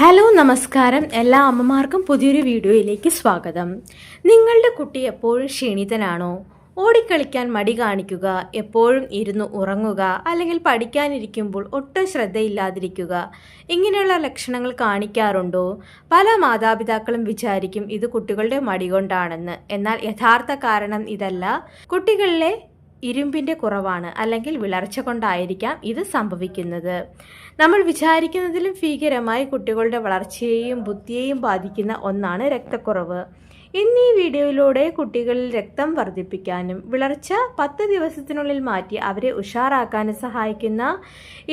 Hello നമസ്കാരം. എല്ലാ അമ്മമാർക്കും പുതിയൊരു വീഡിയോയിലേക്ക് സ്വാഗതം. നിങ്ങളുടെ കുട്ടി എപ്പോഴും ക്ഷീണിതനാണോ? ഓടിക്കളിക്കാൻ മടി കാണിക്കുക, എപ്പോഴും ഇരുന്ന് ഉറങ്ങുക, അല്ലെങ്കിൽ പഠിക്കാനിരിക്കുമ്പോൾ ഒട്ടും ശ്രദ്ധയില്ലാതിരിക്കുക, ഇങ്ങനെയുള്ള ലക്ഷണങ്ങൾ കാണിക്കാറുണ്ടോ? പല മാതാപിതാക്കളും വിചാരിക്കും ഇത് കുട്ടികളുടെ മടി കൊണ്ടാണെന്ന്. എന്നാൽ യഥാർത്ഥ കാരണം ഇതല്ല. കുട്ടികളിലെ ഇരുമ്പിൻ്റെ കുറവാണ്, അല്ലെങ്കിൽ വിളർച്ച കൊണ്ടായിരിക്കാം ഇത് സംഭവിക്കുന്നത്. നമ്മൾ വിചാരിക്കുന്നതിലും ഭീകരമായി കുട്ടികളുടെ വളർച്ചയെയും ബുദ്ധിയെയും ബാധിക്കുന്ന ഒന്നാണ് രക്തക്കുറവ്. ഇന്ന് ഈ വീഡിയോയിലൂടെ കുട്ടികളിൽ രക്തം വർദ്ധിപ്പിക്കാനും വിളർച്ച 10 ദിവസത്തിനുള്ളിൽ മാറ്റി അവരെ ഉഷാറാക്കാനും സഹായിക്കുന്ന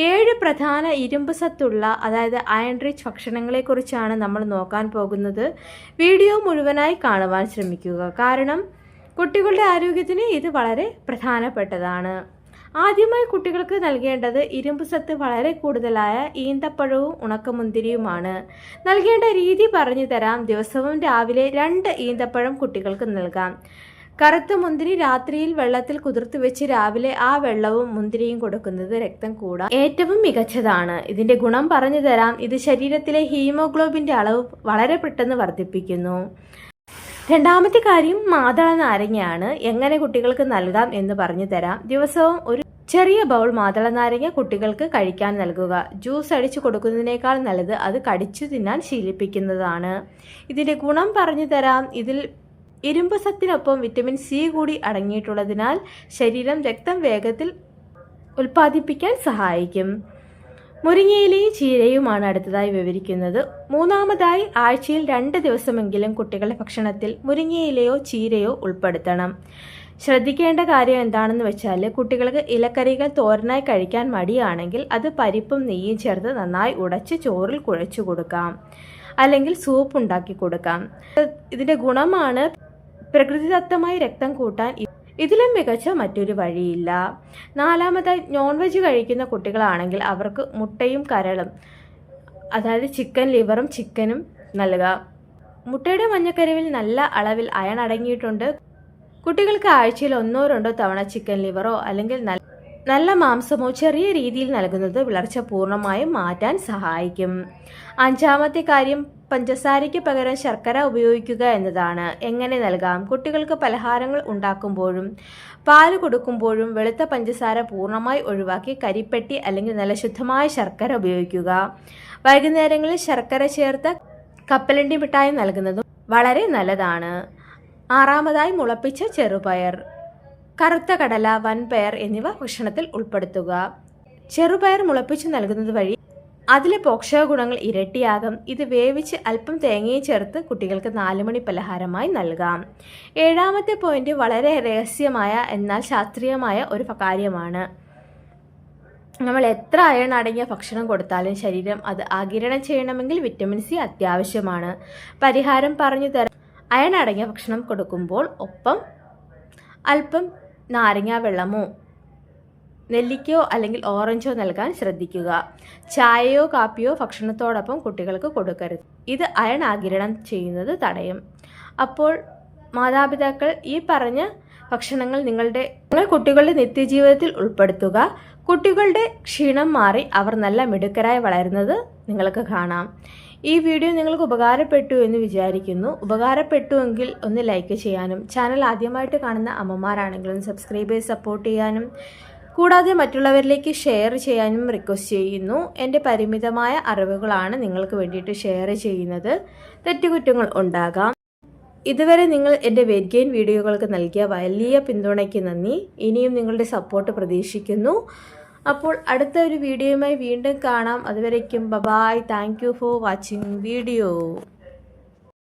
7 പ്രധാന ഇരുമ്പ് സത്തുള്ള, അതായത് അയൺ റിച്ച് ഭക്ഷണങ്ങളെക്കുറിച്ചാണ് നമ്മൾ നോക്കാൻ പോകുന്നത്. വീഡിയോ മുഴുവനായി കാണുവാൻ ശ്രമിക്കുക, കാരണം കുട്ടികളുടെ ആരോഗ്യത്തിന് ഇത് വളരെ പ്രധാനപ്പെട്ടതാണ്. ആദ്യമായി കുട്ടികൾക്ക് നൽകേണ്ടത് ഇരുമ്പ് സത്ത് വളരെ കൂടുതലായ ഈന്തപ്പഴവും ഉണക്കമുന്തിരിയുമാണ്. നൽകേണ്ട രീതി പറഞ്ഞു തരാം. ദിവസവും രാവിലെ 2 ഈന്തപ്പഴം കുട്ടികൾക്ക് നൽകാം. കറുത്ത മുന്തിരി രാത്രിയിൽ വെള്ളത്തിൽ കുതിർത്ത് വെച്ച് രാവിലെ ആ വെള്ളവും മുന്തിരിയും കൊടുക്കുന്നത് രക്തം കൂടാൻ ഏറ്റവും മികച്ചതാണ്. ഇതിന്റെ ഗുണം പറഞ്ഞു തരാം. ഇത് ശരീരത്തിലെ ഹീമോഗ്ലോബിന്റെ അളവ് വളരെ പെട്ടെന്ന് വർദ്ധിപ്പിക്കുന്നു. രണ്ടാമത്തെ കാര്യം മാതള നാരങ്ങയാണ്. എങ്ങനെ കുട്ടികൾക്ക് നൽകാം എന്ന് പറഞ്ഞു തരാം. ദിവസവും ഒരു ചെറിയ ബൗൾ മാതള നാരങ്ങ കുട്ടികൾക്ക് കഴിക്കാൻ നൽകുക. ജ്യൂസ് അടിച്ചു കൊടുക്കുന്നതിനേക്കാൾ നല്ലത് അത് കടിച്ചു തിന്നാൻ ശീലിപ്പിക്കുന്നതാണ്. ഇതിന്റെ ഗുണം പറഞ്ഞു തരാം. ഇതിൽ ഇരുമ്പ് സത്തിനൊപ്പം വിറ്റമിൻ സി കൂടി അടങ്ങിയിട്ടുള്ളതിനാൽ ശരീരം രക്തം വേഗത്തിൽ ഉൽപ്പാദിപ്പിക്കാൻ സഹായിക്കും. മുരിങ്ങയിലയും ചീരയുമാണ് അടുത്തതായി വിവരിക്കുന്നത്. മൂന്നാമതായി ആഴ്ചയിൽ 2 ദിവസമെങ്കിലും കുട്ടികളുടെ ഭക്ഷണത്തിൽ മുരിങ്ങയിലയോ ചീരയോ ഉൾപ്പെടുത്തണം. ശ്രദ്ധിക്കേണ്ട കാര്യം എന്താണെന്ന് വെച്ചാൽ, കുട്ടികൾക്ക് ഇലക്കറികൾ തോരനായി കഴിക്കാൻ മടിയാണെങ്കിൽ അത് പരിപ്പും നെയ്യും ചേർത്ത് നന്നായി ഉടച്ച് ചോറിൽ കുഴച്ചു കൊടുക്കാം, അല്ലെങ്കിൽ സൂപ്പ് ഉണ്ടാക്കി കൊടുക്കാം. ഇതിന്റെ ഗുണമാണ് പ്രകൃതിദത്തമായി രക്തം കൂട്ടാൻ ഇതിലും മികച്ച മറ്റൊരു വഴിയില്ല. നാലാമതായി, നോൺ വെജ് കഴിക്കുന്ന കുട്ടികളാണെങ്കിൽ അവർക്ക് മുട്ടയും കരളും, അതായത് ചിക്കൻ ലിവറും ചിക്കനും നൽകുക. മുട്ടയുടെ മഞ്ഞക്കരുവിൽ നല്ല അളവിൽ അയൺ അടങ്ങിയിട്ടുണ്ട്. കുട്ടികൾക്ക് ആഴ്ചയിൽ 1-2 തവണ ചിക്കൻ ലിവറോ അല്ലെങ്കിൽ നല്ല മാംസമോ ചെറിയ രീതിയിൽ നൽകുന്നത് വിളർച്ച പൂർണ്ണമായും മാറ്റാൻ സഹായിക്കും. അഞ്ചാമത്തെ കാര്യം, പഞ്ചസാരയ്ക്ക് പകരം ശർക്കര ഉപയോഗിക്കുക എന്നതാണ്. എങ്ങനെ നൽകാം? കുട്ടികൾക്ക് പലഹാരങ്ങൾ ഉണ്ടാക്കുമ്പോഴും പാല് കൊടുക്കുമ്പോഴും വെളുത്ത പഞ്ചസാര പൂർണ്ണമായി ഒഴിവാക്കി കരിപ്പെട്ടി അല്ലെങ്കിൽ നല്ല ശുദ്ധമായ ശർക്കര ഉപയോഗിക്കുക. വൈകുന്നേരങ്ങളിൽ ശർക്കര ചേർത്ത കപ്പലണ്ടി മിഠായി നൽകുന്നതും വളരെ നല്ലതാണ്. ആറാമതായി, മുളപ്പിച്ച ചെറുപയർ, കറുത്ത കടല, വൻപയർ എന്നിവ ഭക്ഷണത്തിൽ ഉൾപ്പെടുത്തുക. ചെറുപയർ മുളപ്പിച്ച് നൽകുന്നത് വഴി അതിലെ പോഷക ഗുണങ്ങൾ ഇരട്ടിയാകും. ഇത് വേവിച്ച് അല്പം തേങ്ങയും ചേർത്ത് കുട്ടികൾക്ക് 4 മണി പലഹാരമായി നൽകാം. ഏഴാമത്തെ പോയിന്റ് വളരെ രഹസ്യമായ എന്നാൽ ശാസ്ത്രീയമായ ഒരു കാര്യമാണ്. നമ്മൾ എത്ര അയൺ അടങ്ങിയ ഭക്ഷണം കൊടുത്താലും ശരീരം അത് ആഗിരണം ചെയ്യണമെങ്കിൽ വിറ്റമിൻ സി അത്യാവശ്യമാണ്. പരിഹാരം പറഞ്ഞു തരാം. അയൺ അടങ്ങിയ ഭക്ഷണം കൊടുക്കുമ്പോൾ ഒപ്പം അല്പം നാരങ്ങാ വെള്ളമോ നെല്ലിക്കയോ അല്ലെങ്കിൽ ഓറഞ്ചോ നൽകാൻ ശ്രദ്ധിക്കുക. ചായയോ കാപ്പിയോ ഭക്ഷണത്തോടൊപ്പം കുട്ടികൾക്ക് കൊടുക്കരുത്. ഇത് അയൺ ആഗിരണം ചെയ്യുന്നത് തടയും. അപ്പോൾ മാതാപിതാക്കൾ ഈ പറഞ്ഞ ഭക്ഷണങ്ങൾ നിങ്ങൾ കുട്ടികളുടെ നിത്യജീവിതത്തിൽ ഉൾപ്പെടുത്തുക. കുട്ടികളുടെ ക്ഷീണം മാറി അവർ നല്ല മിടുക്കരായി വളരുന്നത് നിങ്ങൾക്ക് കാണാം. ഈ വീഡിയോ നിങ്ങൾക്ക് ഉപകാരപ്പെട്ടു എന്ന് വിചാരിക്കുന്നു. ഉപകാരപ്പെട്ടുവെങ്കിൽ ഒന്ന് ലൈക്ക് ചെയ്യാനും, ചാനൽ ആദ്യമായിട്ട് കാണുന്ന അമ്മമാരാണെങ്കിൽ ഒന്ന് സബ്സ്ക്രൈബ് ചെയ്ത് സപ്പോർട്ട് ചെയ്യാനും, കൂടാതെ മറ്റുള്ളവരിലേക്ക് ഷെയർ ചെയ്യാനും റിക്വസ്റ്റ് ചെയ്യുന്നു. എൻ്റെ പരിമിതമായ അറിവുകളാണ് നിങ്ങൾക്ക് വേണ്ടിയിട്ട് ഷെയർ ചെയ്യുന്നത്. തെറ്റുകുറ്റങ്ങൾ ഉണ്ടാകാം. ഇതുവരെ നിങ്ങൾ എൻ്റെ വെയിറ്റ് ഗെയിൻ വീഡിയോകൾക്ക് നൽകിയ വലിയ പിന്തുണയ്ക്ക് നന്ദി. ഇനിയും നിങ്ങളുടെ സപ്പോർട്ട് പ്രതീക്ഷിക്കുന്നു. അപ്പോൾ അടുത്ത ഒരു വീഡിയോയുമായി വീണ്ടും കാണാം. അതുവരേക്കും bye. Thank you for watching video.